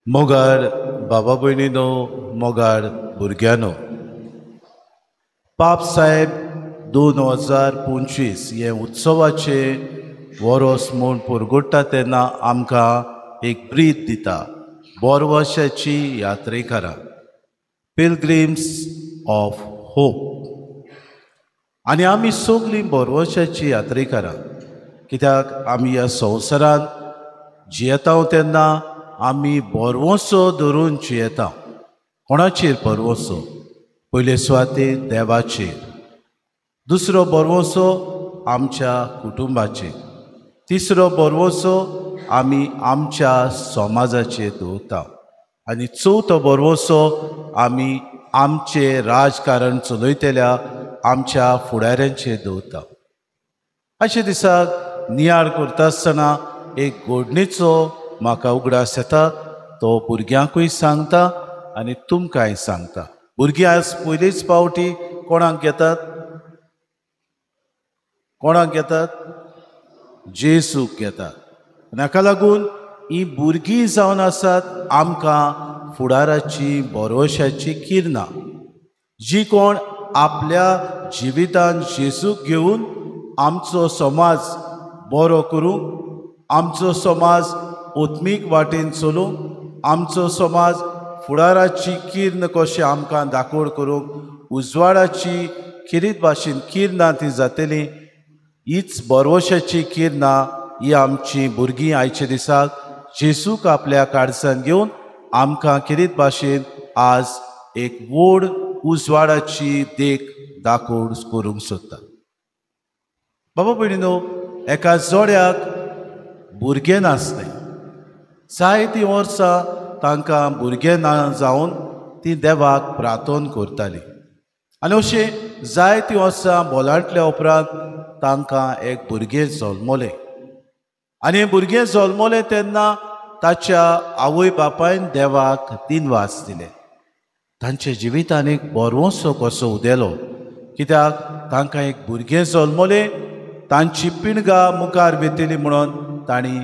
मोगार बाबा भयणीनो, मोगार भुरग्यानो, पाप साहेब 2025 हे उत्सवाचे वरोस म्हूण पुरगुट्टा तेन्ना आमकां एक ब्रीद दिता. बोरवर्साची यात्रेकारां, पिलग्रिम्स ऑफ होप. आनी आमी सगलीं बोरवर्साची यात्रेकारां, कित्याक आमी ह्या संवसारांत जियेता तेन्ना आमी बोरवोसो धरून जियेता. कोणाचेर बोरवोसो? पयले सुवातेर देवाचेर, दुसरो बोरवोसो आमच्या कुटुंबाचेर, तिसरो बोरवोसो आमी आमच्या समाजाचेर दवरता, आनी चवथो बोरवोसो आमी आमचे राजकारण चलयतल्या आमच्या फुडाऱ्यांचेर दवरता. अशे दिसाक नियाळ करता आसतना एक घडणेचो म्हाका उगडास येता. तो भुरग्यांकूय सांगता आनी तुमकांय सांगता. भुरगीं आज पयलीच पावटी कोणाक घेतात? कोणाक घेतात? जेसूक घेतात. हाका लागून ही भुरगीं जावन आसात आमकां फुडाराची बोरवशाची किरणां, जी कोण आपल्या जिवितांत जेसूक घेवन आमचो समाज बरो करूंक, आमचो समाज ओत्मीक वाटेन चलूंक, आमचो समाज फुडाराची किर्ण कशें आमकां दाखोड करूंक, उजवाडाची खिरीत भाशेन किरणां ती जातली. हीच बोरवशाची किरणां ही आमची भुरगीं आयचे दिसाक जेसूक आपल्या काळजांत घेवन आमकां खिरीत भाशेन आज एक व्हड उजवाडाची देख दाखोड करूंक सोदता. बाबा भयणीनो, एका जोड्याक भुरगें नासलें. जायतीं वर्सां तांकां भुरगें ना जावन तीं देवाक प्रार्थना करतालीं. आनी अशें जायतीं वर्सां बोलांतल्या उपरांत तांकां एक भुरगें जल्मलें. आनी हें भुरगें जल्मलें तेन्ना ताच्या आवय बापायन देवाक दिनवास दिले. तांच्या जिवितान एक बोरवोसो कसो उदेलो, कित्याक तांकां एक भुरगें जल्मलें. तांची पिणगा मुखार वेतली म्हणून तांणी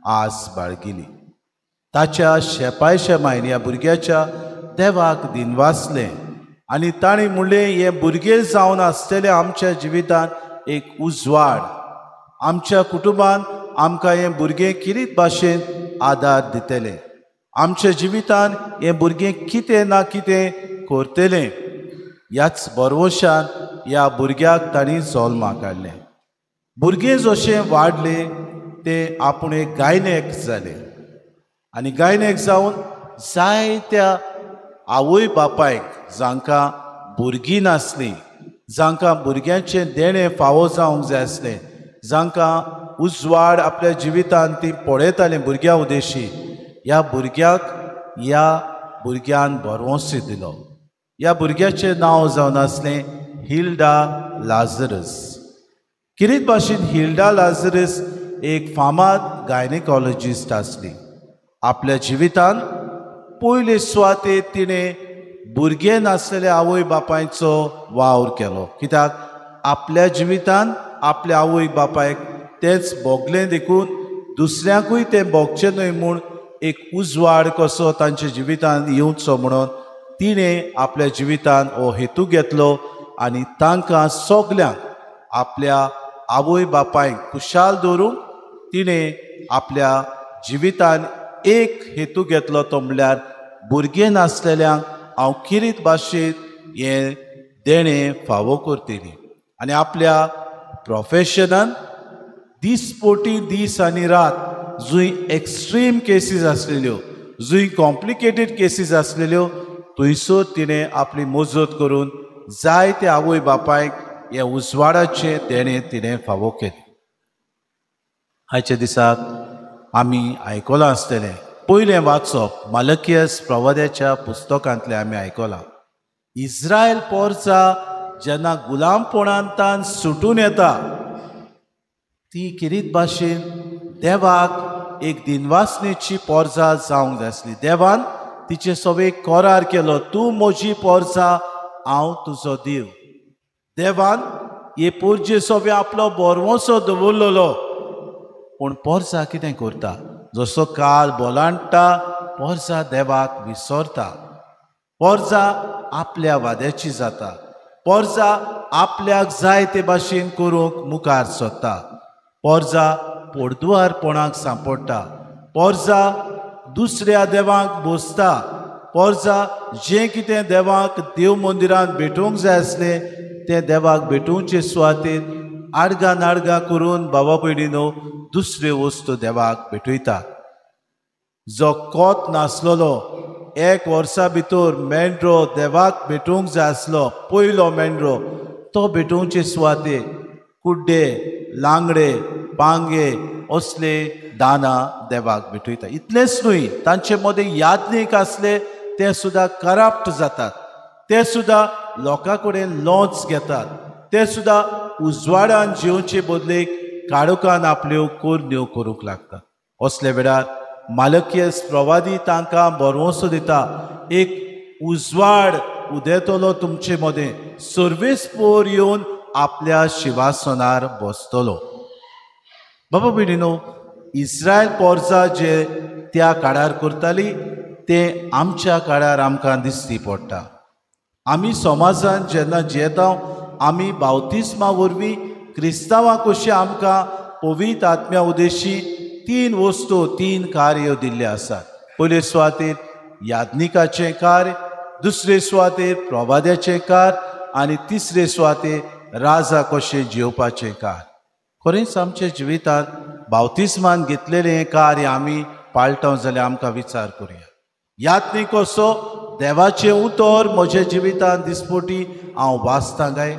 आस बाळगिली. ताच्या शेपायशे मायन ह्या भुरग्याच्या देवाक दिनवासलें आनी तांणी म्हणलें, हें भुरगें जावन आसतलें आमच्या जिवितांत एक उजवाड. आमच्या कुटुंबान आमकां हें भुरगें किरीत भाशेन आदार दितलें. आमच्या जिवितांत हें भुरगें कितें ना कितें करतलें. ह्याच बोरवोशान ह्या भुरग्याक तांणी जल्माक हाडलें. भुरगें जशें वाडलें तें आपूण एक गायनेक जालें. आनी गायनेक जावन जायत्या आवय बापायक जांकां भुरगीं नासलीं, जांकां भुरग्यांचें देणें फावो जावंक जाय आसलें, जांकां उजवाड आपल्या जिवितांत तीं पळयतालीं भुरग्यां उदेशी, ह्या भुरग्यान बोरवोसो दिलो. ह्या भुरग्याचें नांव जावन आसलें हिल्डा लाझरस. किरीत भाशेन हिल्डा लाझरस एक फामाद गायनेकॉलॉजिस्ट आसली. आपल्या जिवितांत पयले सुवातेर तिणें भुरगें नासलेल्या आवय बापायचो वावर केलो. कित्याक आपल्या जिवितांत आपल्या आवय बापायक तेंच भोगलें देखून दुसऱ्यांकूय तें भोगचें न्हय म्हूण एक उजवाड कसो तांच्या जिवितांत येवचो म्हणून तिणें आपल्या जिवितांत हो हेतू घेतलो. आनी तांकां सगल्यांक आपल्या आवय बापायक खुशाल दवरूंक तिणें आपल्या जिवितांत एक हेतू घेतलो, तो म्हणल्यार भुरगें नासलेल्यांक हांव किरीत भाशेन हें देणें फावो करतलीं. आनी आपल्या प्रोफेशनान दिसपोटी दीस आनी रात जूंय एक्स्ट्रीम केसीस आसलेल्यो, जूंय कॉम्प्लिकेटेड केसीस आसलेल्यो, थंयसर तिणें आपली मजत करून जायते आवय बापायक हे उजवाडाचें देणें तिणें फावो केलें. आयच्या दिसाक आमी आयकलां आसतलें, पयलें वाचप मालकियस प्रवाद्याच्या पुस्तकांतलें आमी आयकलां. इस्रायल पोरसां जेन्ना गुलामपणांतान सुटून येता, ती किरीत भाशेन देवाक एक दिनवासनेची पोरसां जावंक जाय आसली. देवान तिचे सवेक करार केलो, तूं म्हजी पोरसां, हांव तुजो देव. देवान हे पोरजे सवे आपलो बोरवोसो दवरलेलो. पूण पोरसां कितें करता? जसो काळ बोलांडटा पोरजा देवाक विसरता, पोरजा आपल्या वाद्याची जाता, पोरजा आपल्याक जाय ते भाशेन करूंक मुखार सोदता, पोरजा पोरदुआरपणाक सांपडटा, पोरजा दुसऱ्या देवाक बोसता, पोरजा जें कितें देवाक देव मंदिरांत भेटूंक जाय आसलें तें देवाक भेटोवचे सुवातेर आडगा नाडगा करून भावा भयणीनो दुसऱ्यो वस्तू देवाक भेटयता. जो कोत नासलोलो एक वर्सा भितर मेंढरो देवाक भेटूंक जाय आसलो, पयलो मेंढरो, तो भेटोवचे सुवातेर कुड्डे, लांगडे, पांगे असले दाना देवाक भेटयता. इतलेंच न्हय, तांचे मदें याज्ञीक आसले ते सुद्दां करप्ट जातात, ते सुद्दां लोकां कडेन लॉन्स घेतात, ते सुद्दां उजवाडान जिवचे बदलेक काळोखान आपल्यो कोरण्यो करूंक लागतात. असले वेळार मालकीयस प्रवादी तांकां बरवंसो दिता, एक उजवाड उदेतलो तुमचे मदें, सर्वेस्पोर येवन आपल्या शिवासनार बसतलो. बाबा भयणीनो, इस्रायल पोरजा जे त्या काळार करताली ते आमच्या काळार आमकां दिसती पडटा. आमी समाजान जेन्ना जियेता आमी बावतिस्मा वरवीं क्रिस्तांवां कशें आमकां पवित्र आत्म्या उदेशी 3 वस्तू 3 कार्य दिल्ले आसात. पयले सुवातेर याज्ञिकाचें कार्य, दुसरे सुवातेर प्रवाद्याचें कार्य आनी तिसरे सुवातेर राजा कशें जेवपाचें कार्य. खरेंच आमच्या जिवितांत बावतिस्मान घेतलेलें हें कार्य आमी पाळटा जाल्यार आमकां विचार करुया. याज्ञीक कसो देवाचें उतर म्हज्या जिवितांत दिसपटी हांव वाचतां काय?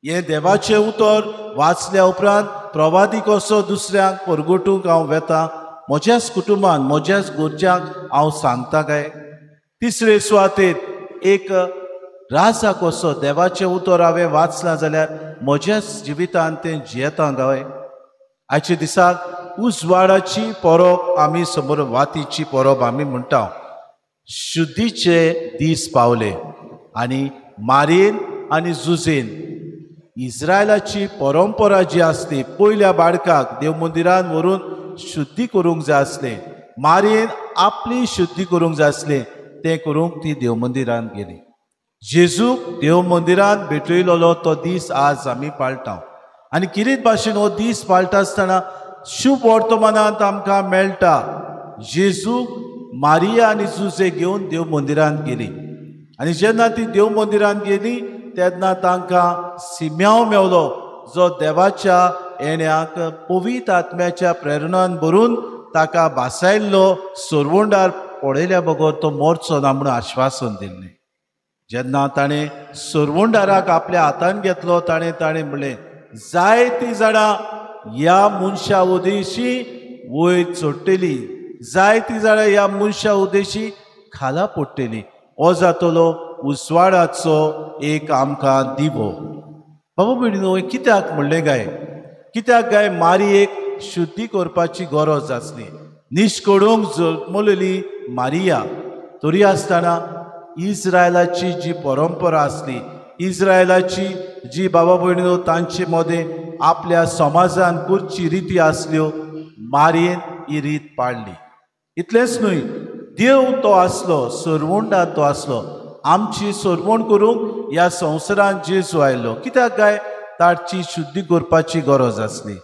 हें देवाचें उतर वाचल्या उपरांत प्रवादी कसो दुसऱ्यांक परगटूंक हांव वेता, म्हज्याच कुटुंबान म्हज्याच घरच्यांक हांव सांगता काय? तिसरे सुवातेर एक राजा कसो देवाचें उतर हांवें वाचलां जाल्यार म्हज्याच जिवितांत तें जियेता काय? आयच्या दिसाक उजवाडाची परब आमी समोर वातीची परब आमी म्हणटा. शुद्धीचे दीस पावले आनी मारेन आनी जुजेन इस्रायलाची परंपरा जी आसली, पयल्या बाळकाक देव मंदिरान व्हरून शुद्धी करूंक जाय आसलें, मारेन आपली शुद्धी करूंक जाय आसलें, तें करूंक ती देव मंदिरान गेली. जेजूक देव मंदिरान भेटयलोलो तो दीस आज आमी पाळटा. आनी कितें भाशेन हो दीस पाळटा आसतना शुभ वर्तमानांत आमकां मेळटा. जेजूक मारिया आनी जुजे घेवन देव मंदिरांत गेली आनी जेन्ना ती देव मंदिरांत गेली तेन्ना तांकां सिम्यांव मेवलो, जो देवाच्या येण्याक पवित्र आत्म्याच्या प्रेरणान भरून ताका भासायल्लो सोरवोंडार पडयल्या बगर तो मोरचो ना म्हणून आश्वासन दिल्लें. जेन्ना ताणें सोरवोंडाराक आपल्या हातान घेतलो ताणें म्हणलें, जायतीं जाणां ह्या मनशा उदेशी वयर चडटली, जायतीं जाणां ह्या मनशा उदेशी खाला पडटली. हो जातलो उजवाडाचो एक आमकां दिवो. बाबा भयणीनो, कित्याक म्हणलें गाय? कित्याक गाय मारयेक शुद्धी करपाची गरज आसली. निश्कडूंक जल्मलेली मारिया तरी आसतना इस्रायलाची जी परंपरा आसली, इस्रायलाची जी बाबा भयणीनो तांचे मदें आपल्या समाजान करची रिती आसल्यो, मारयेन ही रीत पाळली. इतलेंच न्हय, देव तो आसलो, सोरवोंडा तो आसलो, आमची सोरवोण करूंक ह्या संवसारांत जेजू आयलो. कित्याक गाय? ताची शुद्धी करपाची गरज आसली.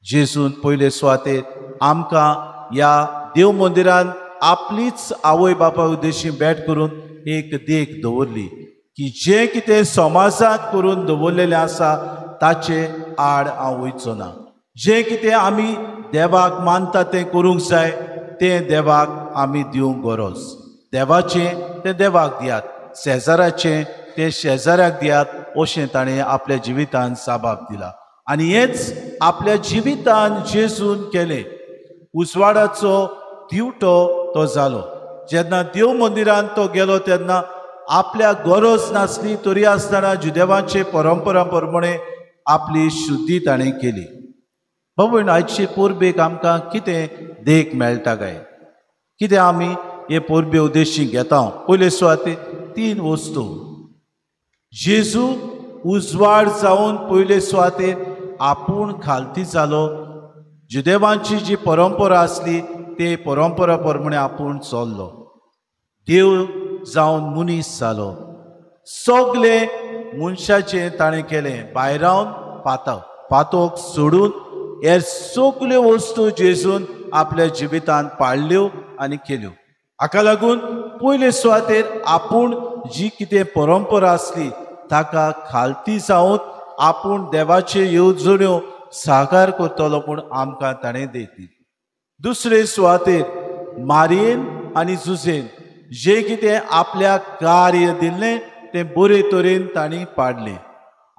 जेजून पयले सुवातेर आमकां ह्या देव मंदिरान आपलीच आवय बापा उद्देशी भेट करून एक देख दवरली की जें कितें समाजाक करून दवरलेलें आसा ताचे आड हांव वयचो ना. जें कितें आमी देवाक मानता तें करूंक जाय, तें देवाक आमी दिवंक गरज. देवाचें तें देवाक दियात, शेजाराचें तें शेजाऱ्याक दियात, अशें ताणें आपल्या जिवितांत साबाब दिला. आनी हेंच आपल्या जिवितांत जेजून केलें. उजवाडाचो दिवटो तो जालो. जेन्ना देव मंदिरांत तो गेलो तेन्ना आपल्या गरज नासली तरी आसतना जुदेवांचे परंपरा प्रमाणे आपली शुद्धी ताणें केली. बाबा आयचे पोरबेक आमकां कितें देख मेळटा काय? कितें आमी हे पोरबे उद्देशी घेता? पयले सुवातेर 3 वस्तू. जेजू उजवाड जावन पयले सुवातेर आपूण खालती जालो. जुदेवांची जी परंपरा आसली ते परंपरा प्रमाणे आपूण चल्लो. देव जावन मनीस जालो. सगळे मनशाचे ताणें केलें. भायर रावन पातोक सोडून हे सगल्यो वस्तू जेजून आपल्या जिवितांत पाळल्यो आनी केल्यो. हाका लागून पयले सुवातेर आपूण जी कितें परंपरा आसली ताका खालती जावन आपूण देवाचे येवजण्यो साकार करतलो म्हूण आमकां ताणें दिली. दुसरे सुवातेर मारयेन आनी जुजेन जे कितें आपल्या कार्य दिल्लें तें बरे तरेन तांणी पाडलें.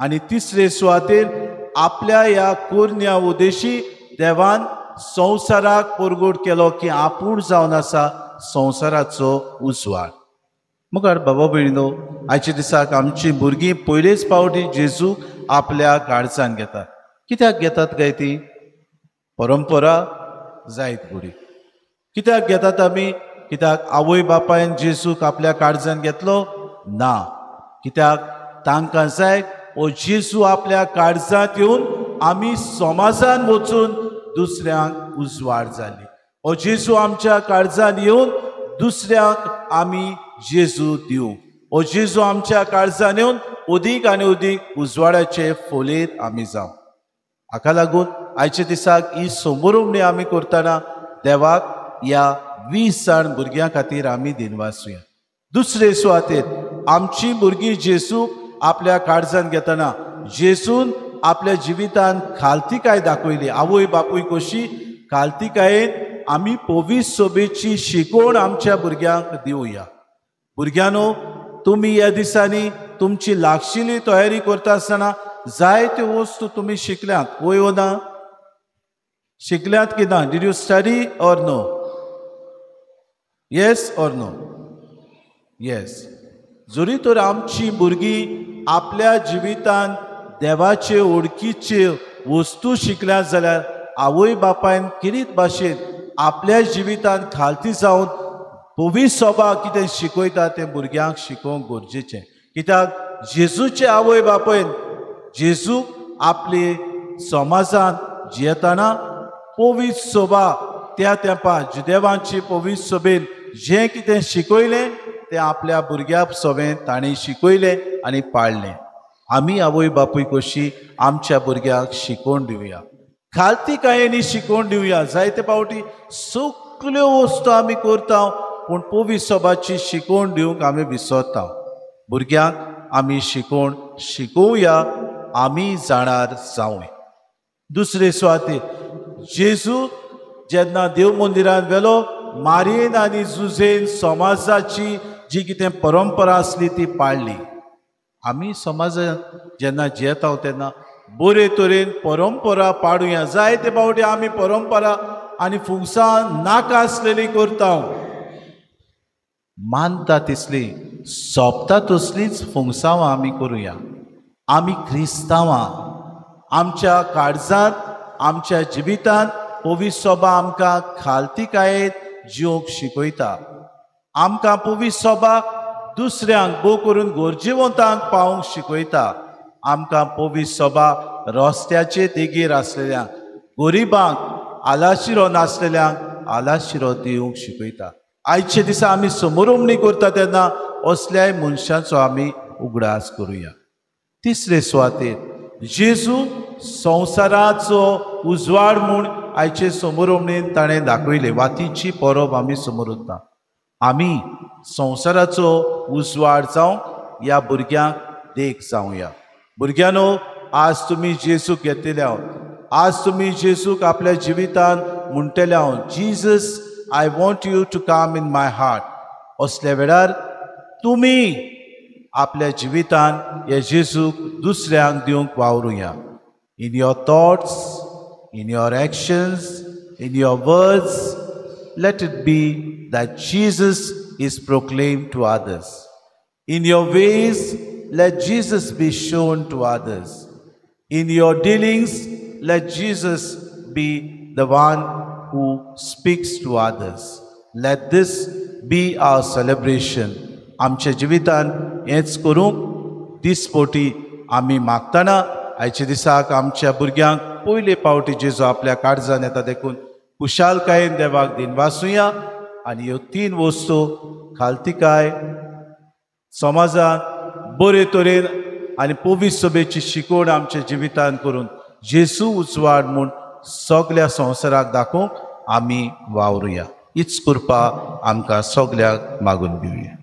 आनी तिसरे सुवातेर आपल्या ह्या कोरन्या उद्देशी देवान संवसाराक परगट केलो की आपूण जावन आसा संवसाराचो उजवाड. मुखार बाबा भयणीनो, आयच्या दिसाक आमची भुरगीं पयलेच फावटी जेजूक आपल्या काळजांत घेतात. कित्याक घेतात काय ती? परंपरा जायत बरी. कित्याक घेतात आमी? कित्याक आवय बापायन जेजूक आपल्या काळजांत घेतलो? ना. कित्याक तांकां जाय ओ जेजू आपल्या काळजांत येवन आमी समाजान वचून दुसऱ्यांक उजवाड जाली. ओ जेजू आमच्या काळजांत येवन दुसऱ्यांक आमी जेजू दिवं. ओ जेजू आमच्या काळजांत येवन अदीक आनी अदीक उजवाडाचे फोलेर आमी जावं. हाका लागून आयच्या दिसाक ही समोरुमणी आमी करतना देवाक ह्या 20 जाण भुरग्यां खातीर आमी दिनवासुया. दुसरे सुवातेर आमची भुरगीं जेजूक आपल्या काळजांत घेतना जेजून आपल्या जिवितांत खालतीकाय दाखयली. आवय बापूय कशी खालतीकायेन आमी पवित्र सोबेची शिकवण आमच्या भुरग्यांक दिवया. भुरग्यांनो, तुमी ह्या दिसांनी तुमची लागशिल्ली तयारी करता आसतना जायत्यो वस्तू तुमी शिकल्यात, वय वो ना? शिकल्यात की ना? Did you study or no? Yes or no? Yes. जरी तर आमची भुरगीं आपल्या जिवितांत देवाचे ओळखीचे वस्तू शिकल्यात जाल्यार आवय बापायन किरीत भाशेन आपल्या जिवितांत खालती जावन पवित्र सभा कितें शिकयता तें भुरग्यांक शिकोवंक गरजेचें. कित्याक जेजूचे आवय बापायन जेजूक आपले समाजांत जियेतना पवित्र सभा त्या तेंपार जुदेवांची पवित्र सभेन जें कितें शिकयलें तें आपल्या भुरग्या सभेन ताणें शिकयलें आनी पाळलें. आमी आवय बापूय कशी आमच्या भुरग्यांक शिकोवन दिवया, खालतीकायेनी शिकोवन दिवया. जायते फावटी सगल्यो वस्तू आमी करता पूण पवित्र सभाची शिकोवन दिवंक आमी विसरता. भुरग्यांक आमी शिकोवन शिकोवया, आमी जाणार जावंय. दुसरे सुवातेर जेजू जेन्ना देव मंदिरांत गेलो, मारयेन आनी जुजेन समाजाची जी कितें परंपरा आसली ती पाळली. आमी समाजांत जेन्ना जियेता तेन्ना बरे तरेन परंपरा पाडुया. जायते फावटी आमी परंपरा आनी फुगसां नाका आसलेली करता. मानता तिसली, सोबता तसलीच फुगसांवां आमी करुया. आमी क्रिस्तांवां. आमच्या काळजांत आमच्या जिवितांत पवित्र सभा आमकां खालतीकायेन जिवंक शिकयता. आमकां पवित्र सभा दुसऱ्यांक भोव करून गरजेवंतांक पावोवंक शिकयता. आमकां पवित्र सभा रस्त्याचे देगेर आसलेल्यांक, गरिबांक, आलाशिरो नासलेल्यांक आलाशिरो दिवंक शिकयता. आयचे दिसा आमी समोरुमणी करता तेन्ना असल्याय मनशांचो आमी उगडास करुया. तिसरे सुवातेर जेजू संवसाराचो उजवाड म्हूण आयचे समोरुमणीन ताणें दाखयले. वातीची परब आमी समोर उरता. आमी संवसाराचो उजवाड जावं ह्या भुरग्यांक देख जावया. भुरग्यांनो, आज तुमी जेजूक घेतलेल्या, आज तुमी जेजूक आपल्या जिवितांत म्हणटल्या Jesus I want you to come in my heart. असल्या वेळार तुमी आपल्या जिवितांत हे जेजूक दुसऱ्यांक दिवंक वावरुया. In your thoughts, in your actions, in your words, let it be that Jesus is proclaimed to others. In your ways, let Jesus be shown to others. In your dealings, let Jesus be the one who speaks to others. Let this be our celebration. आमच्या जिवितान हेच करूंक दिसपोटी आमी मागतना आयच्या दिसाक आमच्या भुरग्यांक पयले फावटी जेजू आपल्या काळजांत येता देखून कुशालकायेन देवाक दिनवासुया आनी ह्यो 3 वस्तू खालतिकाय समाजान बरे तरेन आनी पवित्र सभेची शिकोवण आमच्या जिवितान करून जेजू उजवाड म्हूण सगळ्या संवसाराक दाखोवंक आमी वावरुया. हीच कृपा आमकां सगळ्याक मागून दिवया.